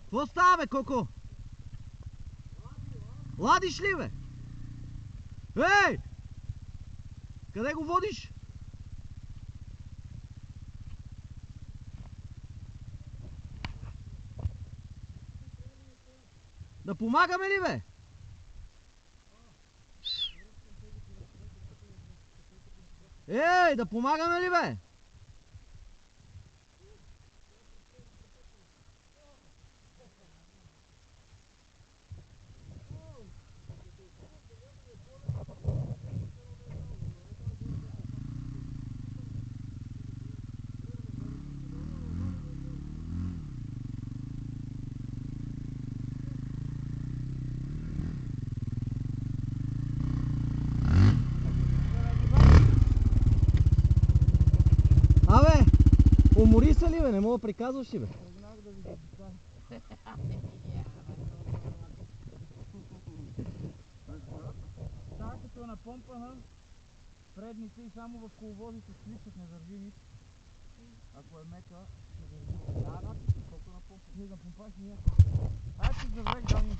Какво става, бе, Коко? Ладиш ли, бе? Ей! Къде го водиш? Да помагаме ли, бе? Ей, да помагаме ли, бе? Абе, умори се ли, бе? Не мога да приказваш ли, бе? Така като е напомпана, предните и само в коловозите свичат, не държи нищо. Ако е мека, не държи. Да, колко напомпаш? Не напомпаш, ние. Айде, завек, да ми.